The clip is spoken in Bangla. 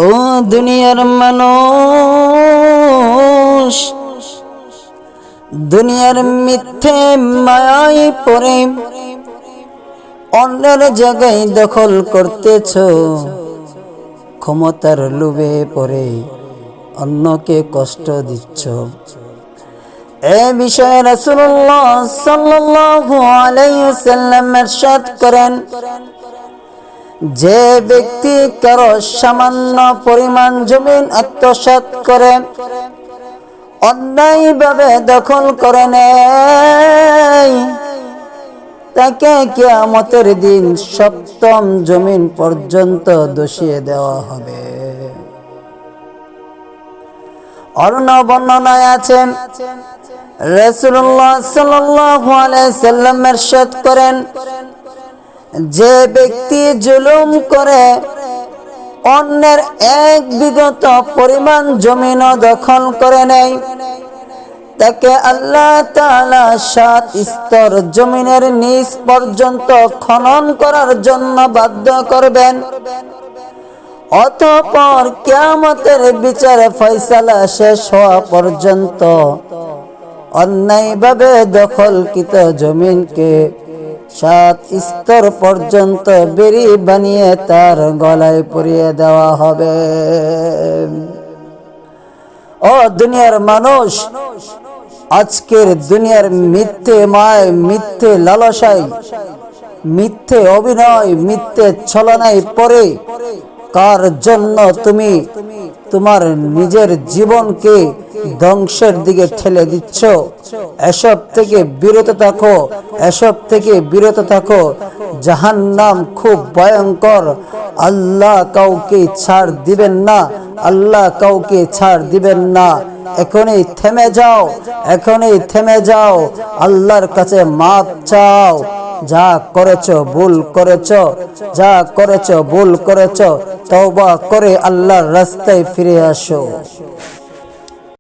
ও দুনিয়ার মানুষ, দুনিয়ার মিথ্যে মায়ায় পড়ে অন্যের জায়গায় দখল করতেছ, ক্ষমতার লোভে পড়ে অন্যকে কষ্ট দিচ্ছ। এ বিষয়ে রাসূলুল্লাহ সাল্লাল্লাহু আলাইহি ওয়াসাল্লাম ইরশাদ করেন, যে ব্যক্তি কারো সামান্য পরিমাণ জমিন আত্মসাৎ করে, অন্যায়ভাবে দখল করে নেয়, তাকে কিয়ামতের দিন সপ্তম জমিন পর্যন্ত দোষিয়ে দেওয়া হবে। অন্য বর্ণনায় আছে, রাসূলুল্লাহ সাল্লাল্লাহু আলাইহি সাল্লাম ইরশাদ করেন, যে ব্যক্তি জুলুম করে অন্যের এক বিগত পরিমাণ জমিনও দখল করে নেয়, তাকে আল্লাহ তাআলা 7 স্তর জমিনের নিচ পর্যন্ত খনন করার জন্য বাধ্য করবেন। অতঃপর কিয়ামতের বিচার ফয়সালা শেষ হওয়া পর্যন্ত অন্যায়ভাবে দখলকৃত জমিনকে 7 স্তর পর্যন্ত বেড়ি বানিয়ে তার গলায় পরিয়ে দেওয়া হবে। ও দুনিয়ার মানুষ, আজকের দুনিয়ার মিথ্যে মায়, মিথ্যে লালসায়, মিথ্যে অভিনয়, মিথ্যে ছলনায় পড়ে কার জন্য তুমি তোমার নিজের জীবনকে ধ্বংসের দিকে ঠেলে দিচ্ছ? এসব থেকে বিরত থাকো, এসব থেকে বিরত থাকো। জাহান্নাম খুব ভয়ঙ্কর। আল্লাহ কাউকে ছাড় দিবেন না, আল্লাহ কাউকে ছাড় দিবেন না। এখনই থেমে যাও, এখনই থেমে যাও, আল্লাহর কাছে মাপ চাও। যা করেছো ভুল করেছো, যা করেছো ভুল করেছো, তওবা করে আল্লাহর রাস্তায় ফিরে আসো।